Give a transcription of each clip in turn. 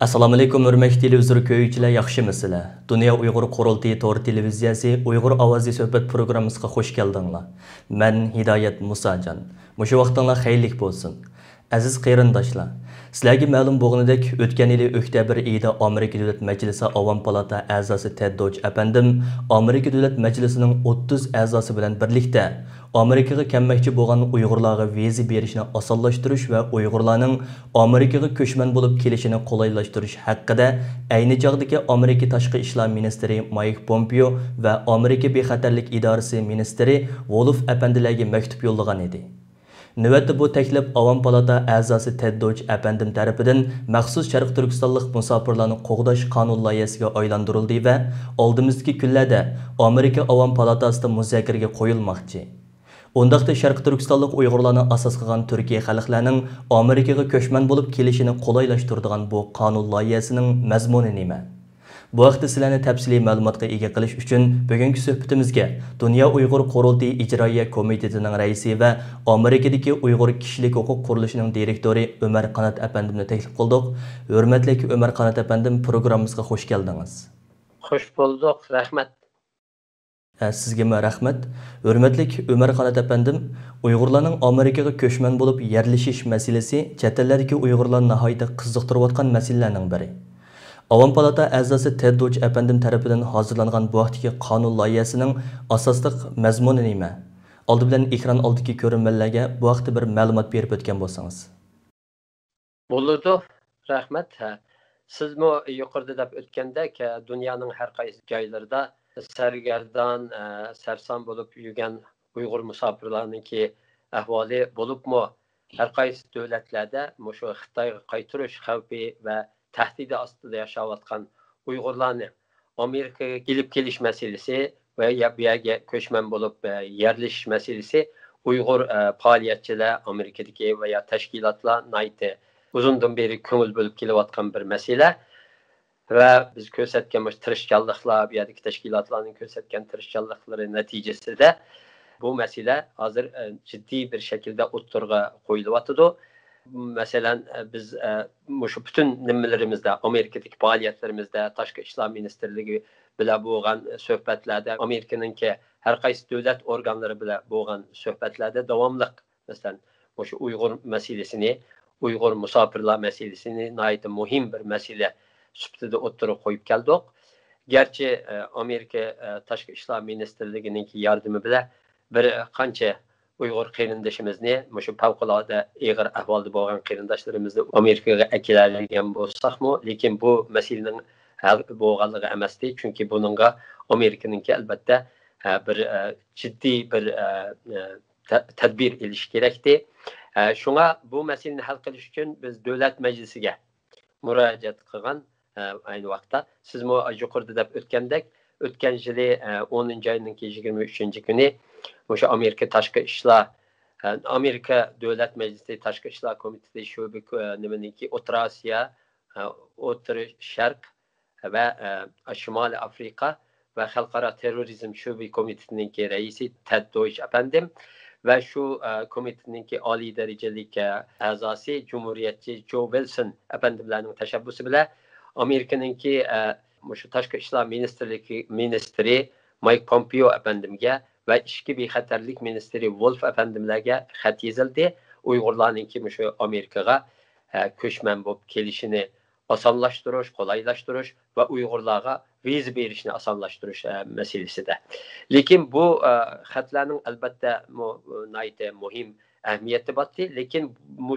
Assalomu alaykum hurmatli televizor ko'ruvchilar, yaxshimisizlar? Dunyo Uyg'ur Qurultiyi to'r televiziyasi Uyg'ur ovozi suhbat programmasiga xush keldinglar. Men Hidoyat Musajon. Mushu vaqtinglar xayrlik bo'lsin. Aziz qarindoshlar, sizlarga ma'lum bo'lganidek, o'tgan yili oktyabr oyida Amerika Davlat Majlisi Avam palata a'zosi Ted Deutsch apandim Amerika Davlat Majlisining 30 a'zosi bilan birlikda Amerikaga kelmoqchi bo'lgan Uyg'urlarga viza berishni osonlashtirish va Uyg'urlarning Amerikaga ko'chman bo'lib kelishini qulaylashtirish haqida ayni chog'dagi Amerika Tashqi ishlar ministri Mike Pompeo va Amerika bexatarlik idorasi ministri Wolf apandilarga maktub yo'llagan edi. Növətdə bu təklif Avam palata a'zosi Ted Deutsch apandim tarafidan maxsus Sharq Turkistonlik musofirlarni qo'g'dash qonun loyihasiga aylantirildi va oldimizdagi kunlarda Amerika Avam palatasida muzokaraga qo'yilmoqchi. Ondaqda Sharq Turkistonlik Uyg'urlarni asos qilgan Turkiya xalqlarining Amerikaga ko'chman bo'lib kelishini qulaylashtiradigan bu qonun loyihasining mazmuni nima? Bu haqda sizlarni tafsiliy ma'lumotga ega qilish uchun bugungi suhbatimizga Dunyo Uyg'ur Qurultiyi ijroiya komitetining raisi va Amerikadagi Uyg'ur kishilik huquq qurilishining direktori Ömer Qanat apandimni taklif qildik. Hurmatli Ömer Qanat apandim, programmamizga xush keldingiz. Xush bulduk, rahmat. Sizga rahmat. Hurmatli Ömer Qanat apandim, Uyg'urlarning Amerikaga ko'chman bo'lib yerlashish masalasi chet ellardagi Uyg'urlarni nihoyatda qiziqtirayotgan masalalarning biri. Avam palata a'zosi Ted Deutsch apandim tarafidan hozirlangan bu vaqtdagi qonun loyihasining asosliq mazmuni nima? Oldi bilan ekran oldidagi ko'rinmalarga bu vaqtda bir ma'lumot berib o'tgan bo'lsangiz. Bo'ladi, rahmat. Sizmi yuqorida deb o'tgandek, dunyoning har qaysi joylarida sargardon, sarson bo'lib yurgan Uyg'ur musofirlarningki ahvoli bo'libmi, har qaysi davlatlarda mushu Xitoyga qaytarish xavfi va tahdidi ostida yashayotgan Uyg'urlarni Amerikaga kelib kelish masalasi va bu yerga ko'chman bo'lib yerlashish masalasi Uyg'ur faoliyatchilar Amerikadagi va ya tashkilotlar nihoyatda uzundan beri ko'ngil bo'lib kelayotgan bir masala va biz ko'rsatgan tirishchanliklar, bu yerdagi tashkilotlarning ko'rsatgan tirishchanliklari natijasida bu masala hozir jiddiy bir shaklda o'ttirg'a qo'yilyotdi. Masalan, biz shu butun nimalarimizda, Amerikadagi faoliyatlarimizda, Tashqi ishlar ministrligi bilan bo'lgan suhbatlarda, Amerikaningki har qaysi davlat organlari bilan bo'lgan suhbatlarda davomli, masalan, shu Uyg'ur masalasini, Uyg'ur musofirlar masalasini nihoyatda muhim bir masala sifatida o'ttirib qo'yib keldik. Garchi Amerika Tashqi ishlar ministrligining yordami bilan bir qancha Uyg'ur qarindoshimizni, shu favqulodda og'ir ahvolda bo'lgan qarindoshlarimizni Amerikaga akilalagan bo'lsakmi, lekin bu masalaning hal bo'lganligi emasdi, chunki buningga Amerikaningki albatta bir jiddiy bir tadbir olish kerakdi. Shunga bu masalani hal qilish uchun biz davlat majlisiga murojaat qilgan ayni vaqtda sizmi yuqorida deb o'tgandek, o'tgan yili 10-oyning 23-kuni o'sha Amerika Tashqi ishlar Amerika Davlat Majlisi Tashqi ishlar komiteti shu'ba nimaniki O'rta Osiyo, O'rta Sharq va Shimoliy Afrika va Xalqaro terrorizm shu'ba komitetining raisi Ted Deutsch apandim va shu komitetning oliy darajali a'zosi Cumhuriyetchi Joe Wilson apandimlarning tashabbusi bilan Amerikaningki shu Tashqi ishlar ministri Mike Pompeo apandimga va ichki bexatarlik ministri Wolf apandimlarga xat yozildi. Uyg'urlarningki shu Amerikaga ko'chman bo'lib kelishini osonlashtirish, qo'laylashtirish va Uyg'urlarga viza berishni osonlashtirish masalasida. Lekin bu xatlarning albatta nihoyatda muhim ahamiyati bordi, lekin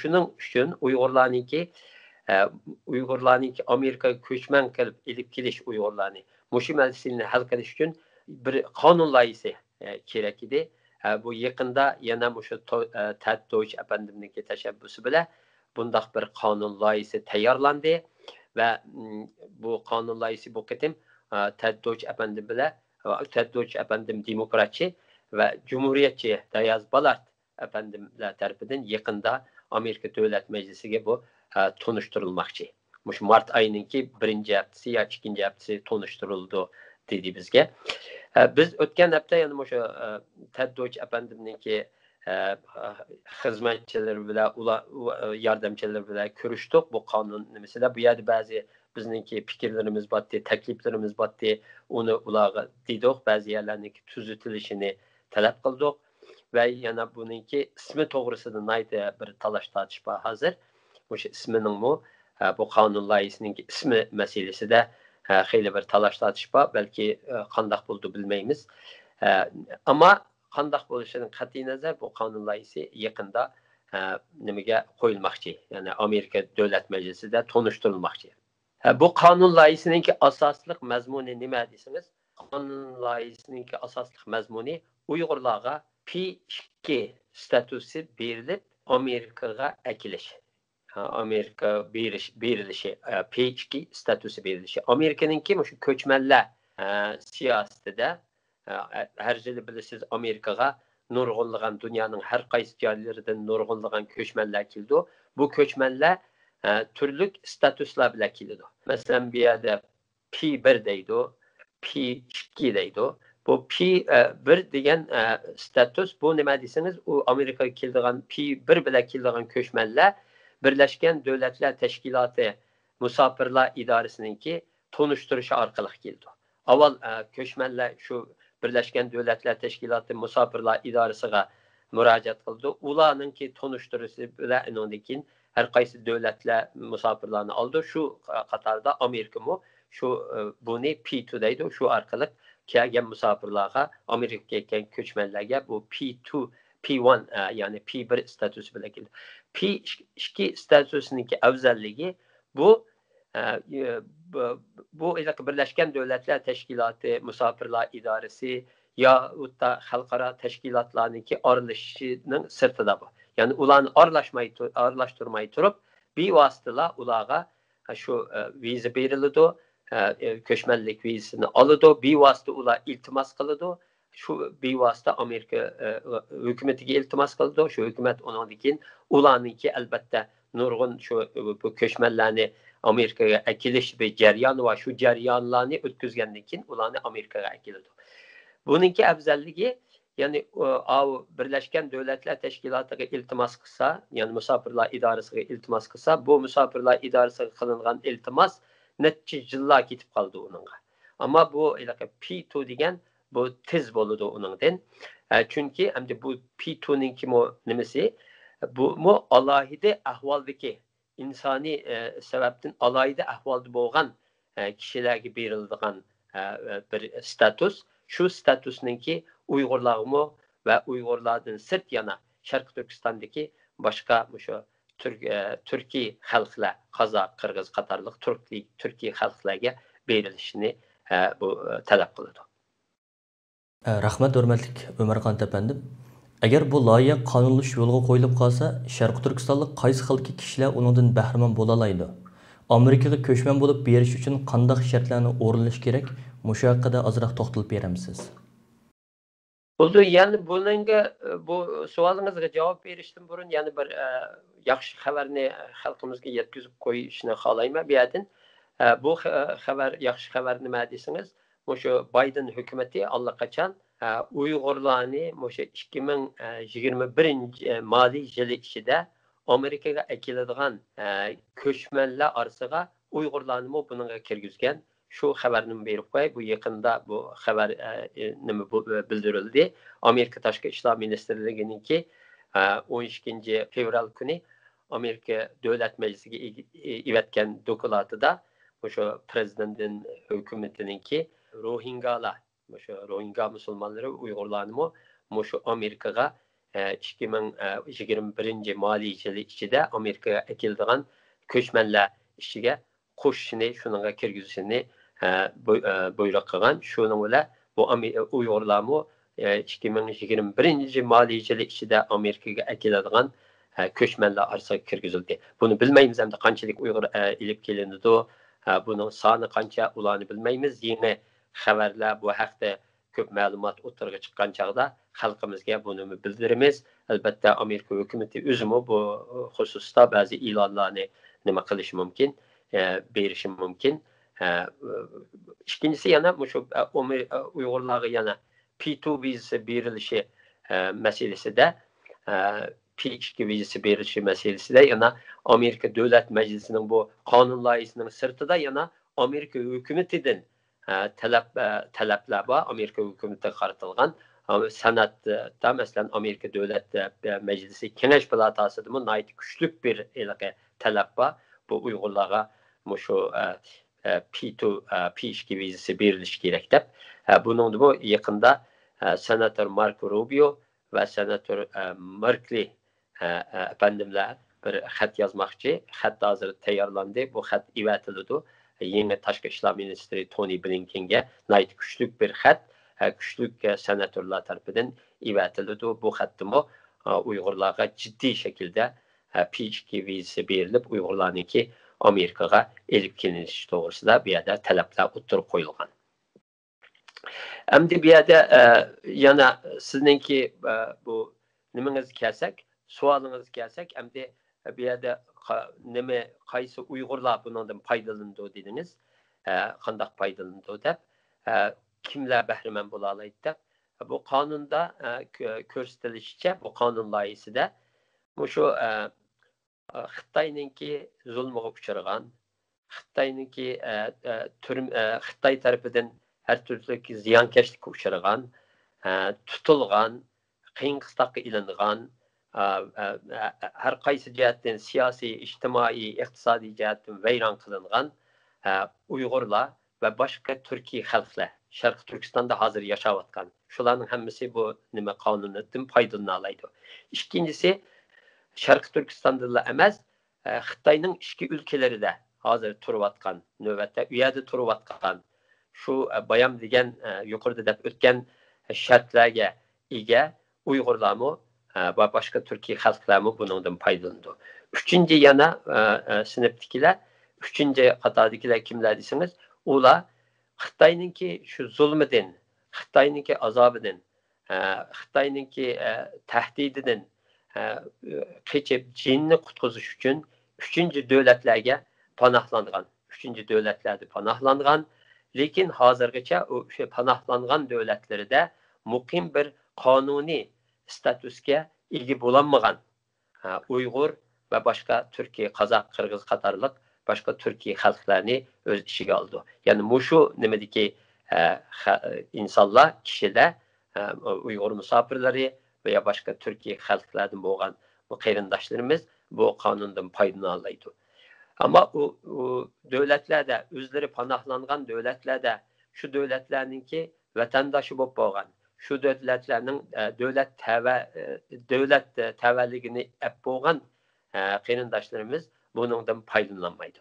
shuning uchun Uyg'urlarningki Amerikaga ko'chman qilib elib kelish Uyg'urlarni shu masalani hal qilish uchun bir qonun loyihasi kerak edi. Bu yaqinda yana shu Ted Deutsch apandimning tashabbusi bilan bundaq bir qonun loyihasi tayyorlandi va bu qonun loyihasi bu qatim Ted Deutsch apandim bilan Ted Deutsch apandim demokratchi va Cumhuriyetchi Dayaz Balart apandimlar tarafidan yaqinda Amerika Davlat Majlisiga bu tonuşturulmoqchi. Shu mart oyininki 1-haftasi yoki 2-haftasi tonuşturuldi dedi bizga. Biz o'tgan hafta yana shu Ted Deutsch apandimninki xizmatchilar bilan yordamchilar bilan ko'rishdik. Bu qonun nimasida bu yerda ba'zi bizningki fikrlarimiz botdi, takliflarimiz botdi. Uni ularga dedik, ba'zi yerlarniki tuzitilishini talab qildik va yana buningki ismi to'g'risida nayda bir talash tortish bor hozir. O'sha ismining bu qonun loyihasining ismi masalasida xeyli bir talash tortish bor, balki qandoq bo'ldi bilmaymiz. Ammo qandoq bo'lishidan qat'iy nazar bu qonun loyihasi yaqinda nimaga qo'yilmoqchi, ya'ni Amerika Davlat Majlisida tanishtirilmoqchi. Bu qonun loyihasining asosli mazmuni nima desangiz, qonun loyihasining asosli mazmuni Uyg'urlarga P2 statusi berilib Amerikaga akilish. Amerika berilishi, P2 statusi berilishi. Amerikaningki shu ko'chmanlar siyosatida her yili bilasiz Amerikaga nurg'unlagan dunyoning har qaysi joylaridan nurg'unlagan ko'chmanlar keldi. Bu ko'chmanlar turli statuslar bilan keldi. Masalan, bu yerda P1 deydi, P2 deydi. Bu P1 degan status bu nima desangiz, u Amerikaga keldigan P1 bilan keldigan ko'chmanlar Birleşken Devletler Teşkilatı Musafirlar İdaresininki tanıştırışı arkalık geldi. Avval köşmenler şu Birleşken Devletler Teşkilatı Musafirlar İdaresi'ne müracaat kıldı. Ularınki tanıştırışı bilen onunkin her qaysi devletler musafirlerini aldı. Şu Katar'da Amerika mı? Şu bunu P2 deydi. Şu arkalık kelgen musafirlerine Amerika'ya kelgen köçmenlerge bu P2 P1 yani P1 statüsü bile geldi. P2 statüsündeki özelliği bu Birleşken Devletler Teşkilatı Musafirlar İdaresi yahut da halkara teşkilatlarınki aralışının sırtıda bu. Yani ulan arlaştırmayı turup bir vasıtla ulağa şu vize verildi, köşmenlik vizesini aldı, bir vasıta ula iltimas kıldı. Şu bir vasıta Amerika hükümetiga iltimas kıldı. Şu hükümet onundikin ulanınki elbette nurgun şu bu köşmenlerini Amerika'ya ekiliş bir ceryan var. Şu ceryanlarını ötküzgenlikin ulanı Amerika'ya ekildi. Bununki özelliği yani Birleşken Devletler Teşkilatı'na iltimas kısa, yani Musafirlar İdaresi'ne iltimas kısa, bu Musafirlar İdaresi'ne kılınan iltimas netice yıllar gitip kaldı onunla. Ama bu P2 degen bu tez boludu onundan. Çünkü hem de bu P2'nin kim o nemesi bu mu alahide ahvaldaki insani sebepten alahide ahvalda boğan kişilerge berildiğin bir status. Şu statusninki Uygurlarımı ve Uygurlardan sırt yana Şarkı Türkistan'daki başka şu Türkiye halklar, Kazak, Kırgız, Katarlık Türkiye halklarga berilişini bu talep kıldı. Rahmat hurmatlik Ömerxon Tependim. Agar bu loyiha qonunlash yo'lga qo'yilib qolsa, Sharq Turkistonlik qaysi xilki kishilar undan bahramand bo'la oladi? Amerikaga ko'chman bo'lib berish uchun qanday shartlarni o'rinlash kerak? Mushu haqida ozroq to'xtalib beramiz. Oldu, yani bununla bu sualınızga cevap verişten burun yani bir yaxshi xabarni xalqimizga yetkazib qo'yishni xohlayman bu yerdan. Bu xabar yaxshi xabar nima desangiz, o'sha Biden hukumati allaqachon Uyg'urlarni o'sha 2021 moliy yili ichida Amerikaga akiladigan ko'chmanlar orasiga Uyg'urlarni bunga kirgizgan. Şu xabarni berib qo'y, bu yaqinda bu xabar nima bildirildi. Amerika Tashqi ishlar ministrligininki 12 fevral kuni Amerika Davlat Majlisiga ivetgan dokladida o'sha prezidentning hukumatininki Rohingya musulmonlari Uyg'urlarni o'sha Amerikaga 2021 moliy yili ichida Amerikaga akiladigan ko'chmanlar ishiga qo'shishini, shunga kirgizishini buyruq qilgan. Şunun bilan bu Uyg'urlarni 2021 moliy yili ichida Amerikaga akiladigan ko'chmanlar orasiga kirgizildi. Buni bilmaymiz hamda qanchalik Uyg'ur ilib kelindi, buning soni qancha ularni bilmaymiz. Yangi xabarlar bu haqda ko'p ma'lumot o'tirg'i chiqqan chaqda xalqimizga buni bildiramiz. Albatta Amerika hukumati o'zimi bu xususda ba'zi e'lonlarni nima qilishi mumkin, berishi mumkin. İkincisi yana şu Uygurlarga yana P2 vizesi berilishi meselesi de P2 vizesi berilishi masalasida yana Amerika Davlat Majlisining bu qonun loyihasining sirtida yana Amerika hukumatidan talablar bor. Amerika hukumatiga qaratilgan san'atda masalan Amerika Davlat Majlisi Kengash palatasida nihoyat kuchli bir talab bor. Bu Uyg'urlarga şu P2 vizesi berilishi kerak deb. Bunun bu yaqında senatör Marco Rubio ve senatör Merkley efendimler bir xat yazmoqchi. Xat hozir tayyorlandi. Bu xat ivatiladi. Yeni Tashqi ishlar ministri Tony Blinkenga nihoyat kuchli bir xat, kuchli senatörlar tarafidan ivatiladi. Bu xatda Uyg'urlarga ciddi şekilde P2 vizesi berilib, Uyg'urlarniki Amerikaga elib kelinishi to'g'risida bu yerda talablar o'tirib qo'yilgan. Endi bu yerda yana sizningki bu nimangiz kelsak, savolingiz kelsak, endi bu yerda nima qaysi Uyg'urlar bundan foydalanadi dedingiz, qanday foydalanadi deb, kimlar bahramand bo'la oladi deb. Bu qonunda ko'rsatilishicha, bu qonun loyihasida shu Xitoyninki zulmga uchragan, Xitoyninki Xitoy tarafidan her türlü ziyonkashlikka uchragan, tutilgan, qiyin-qistoqqa ilingan, har qaysi jihatdan siyosiy, ijtimoiy, iqtisodiy jihatdan vayron qilingan Uyg'urlar va boshqa Turkiy xalqlar Sharq Turkistonda hozir yashayotgan. Shularning hammasi bu nima qonundan foydalana oladi. Ikkinchisi Sharq Turkistonda emas, Xitoyning ichki ülkelerida hozir turayotgan, navbatda u yerda turayotgan şu bayam degan yuqorida deb o'tgan shartlarga ega Uyg'urlarmi va boshqa Turkiy xalqlarmi bundan foydalanadi. Uchinchi yana sinfdagilar, uchinchi qatordagilar kimlar desangiz, ular Xitoyninki shu zulmidan, Xitoyninki azobidan, Xitoyninki tahdididan qechib jinni qutqizish uchun uchinchi davlatlarga panohlangan, uchinchi davlatlarda panohlangan. Lekin hozirgacha o'sha panohlangan davlatlarida muqim bir qonuniy statusga ega bo'lolmagan Uyg'ur va boshqa Turkiy, Qozoq, Qirg'iz qatorliq boshqa Turkiy xalqlarni o'z ichiga oldi. Ya'ni mushu nimadagi insonlar, kishilar, Uyg'ur musofirlari veya boshqa Turkiy xalqlardan bo'lgan bu qarindoshlarimiz bu qonundan foydalana oladi. Ama o devletlerde, özleri panahlangan devletlerde, şu devletlerninki vatandaşı bolup bolgan, şu devletlerinin devlet tevelligini ep bolgan qarindoshlarimiz bundan faydalanmaydı.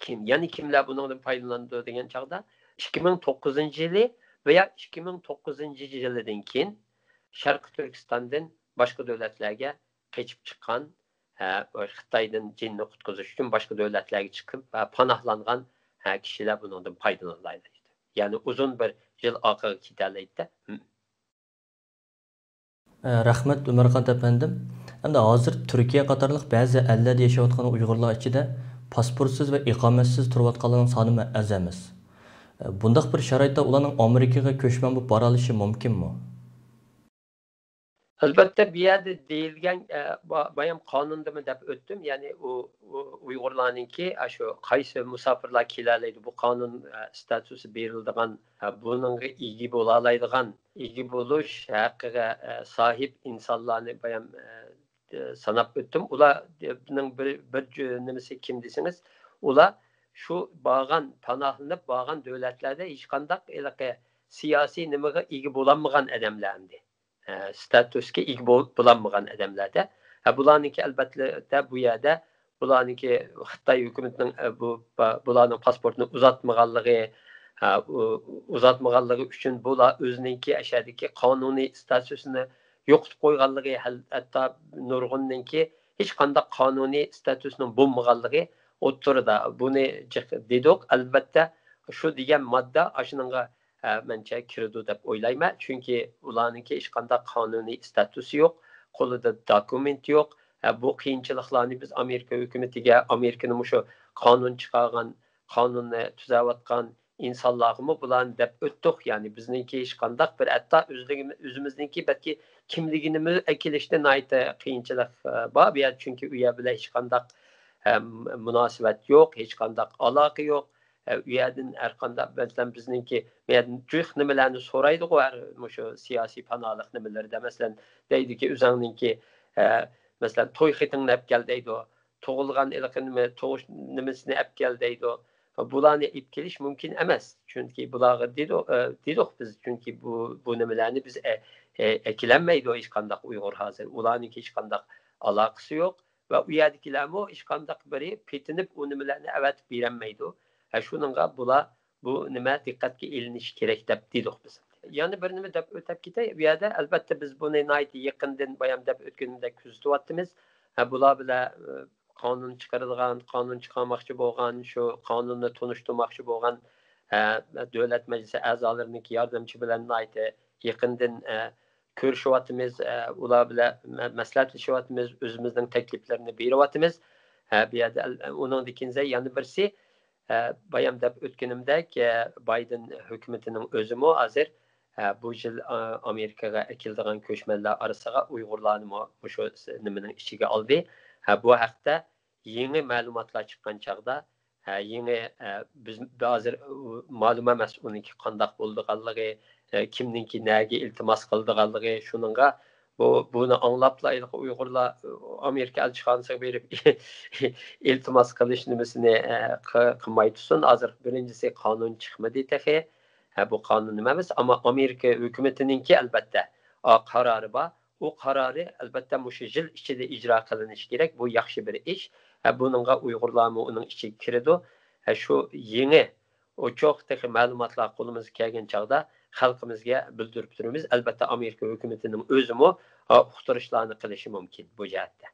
Yani kimler bundan faydalandı degan çağda 2009 yılı veya 2009 yıldan keyin Sharq Turkistondan başka devletlerge geçip çıkan Xitoydan jinni qutqizish uchun boshqa davlatlarga chiqib panohlangan kishilar bundan foydalanadi. Ya'ni uzun bir yil orqaga ketadi. Rahmat Umarxon efendim. Endi hozir Turkiya qatorliq ba'zi ellarda yashayotgan Uyg'urlar ichida pasportsiz va iqomatsiz turayotganlarning soni az emas. Bundaq bir sharoitda ularning Amerikaga ko'chman bo'lib bora olishi mumkinmi? Elbette bir yerde deyilgen bayam kanunda deb öttüm. Yani o Uygurlarınki şu qaysi musafirlar kelaleydi bu kanun statüsü berildiğen bunun ilgi bolalaydigan ilgi buluş hakkıga sahip insanlarını bayam sanap öttüm. Ularның bir nimesi kim desiniz? Ular şu bağan panahlanıp bağan devletlerde hiç kandak siyasi nimege ilgi bulanmagan adamlardı. Statüske ilk bulanmagan adamlarda. Bularninki elbette bu yerde bularninki Xitoy hukumatının bularning pasportini uzatmaganligi uchun bular o'zininki ashadagi qonuniy statusini yo'qotib qo'yganligi, hatto nurg'unninki hech qanday qonuniy statusning bo'lmaganligi o'ttirida. Buni dedik, albatta shu degan modda ashunga mençe kirdi deb o'ylayman. Chunki ularninki hech qanday qonuniy statusi yo'q, qo'lida dokument yo'q. Bu qiyinchiliklarni biz Amerika hukumatiga, Amerikaning shu qonun chiqargan, qonunni tuzayotgan insonlarga bularni deb o'tdik. Ya'ni bizningki hech qanday bir hatto o'zimizningki balki kimligini akilishda qiyinchilik bor. Bu yer chunki u yer bilan hech qanday munosabat yo'q, hech qanday aloqa yo'q. U yerdan har qanday masalan bizningki juh nimalarni so'raydi shu siyosiy panohlik nimalarida masalan deydiki o'zingninki masalan to'y xitingni olib kel deydi, tug'ilgan tug'ish nimasini olib kel deydi. Bularni olib kelish mumkin emas. Chunki bularga dedik biz chunki bu nimalarni biz ekilenmeydi hech qanday Uyg'ur hozir. Ularning hech qanday aloqasi yo'q va u yerdagilarmi hech qanday biri petinib u nimalarni avatib berolmaydi. Shuningga bular bu nima diqqatga ilinishi kerak deb dedik biz. Yana bir nima deb o'tib ketay. Bu yerda albatta biz buni yaqindan bayam deb o'tganimdek kuzatyapmiz. Bular bilan qonun chiqarilgan, qonun chiqarmoqchi bo'lgan, shu qonunni tunishtirmoqchi bo'lgan davlat majlisi a'zolarining yordamchi bilan yaqindan ko'rishyapmiz, ular bilan maslahatlashyapmiz, o'zimizning takliflarini beryapmiz. Bu yerda uningdan keyin yana birisi bayam deb o'tganimdek Biden hukumatining o'zimi hozir bu yil Amerikaga akildigan ko'chmanlar orasiga Uyg'urlarni shu nimaning ichiga oldi. Bu haqda yangi ma'lumotlar chiqqan chog'da yangi biz hozir ma'lum emas uniki qanday bo'lganligi, kimninki nega iltimos qildiganligi, shuningga buni anglablaydi Uyg'urlar Amerika elchixonasiga berib iltimos qilish nimasini qilmay tursin. Hozir birinchisi qonun chiqmadi tahi. Bu qonun nima emas, ammo Amerika hukumatiningki albatta qarori bor. O qarori albatta shu yil ichida ijro qilinishi kerak. Bu yaxshi bir ish. Buningga Uyg'urlarmi uning ichiga kiradi. Shu yangi ochoqdagi ma'lumotlar qo'limizga kelgan chog'da xalqimizga bildirib turamiz. Albatta Amerika hukumatining o'zimi uqtirishlarni qilishi mumkin bu jihatda.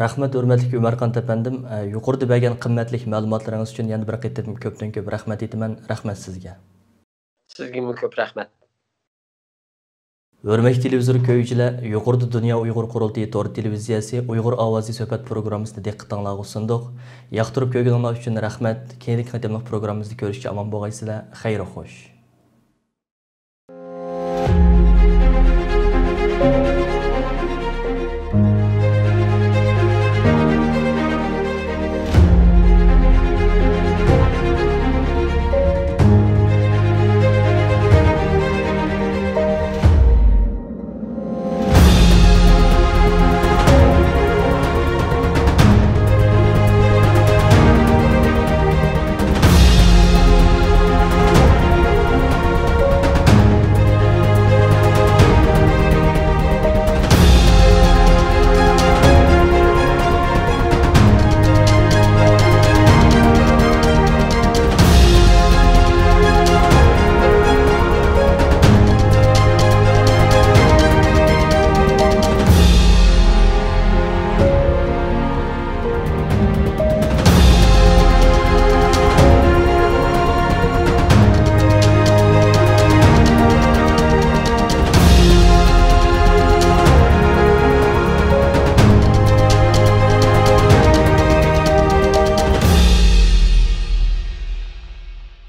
Rahmat hurmatli Umarxon apandim. Yuqorida bergan qimmatli ma'lumotlaringiz uchun yana bir qaytadan ko'pdan ko'p rahmat aytaman. Rahmat sizga. Sizga ko'p rahmat. Hurmatli televizor ko'ruvchilar, yuqorida Dunyo Uyg'ur qurultiyi to'r televiziyasi Uyg'ur ovozi suhbat programmasini diqqatingizga sundiq. Yoqtirib ko'rganinglar uchun rahmat. Keyingi qatimliq programmamizda ko'rishga omon bo'lgaysizlar. Xayr xo'sh.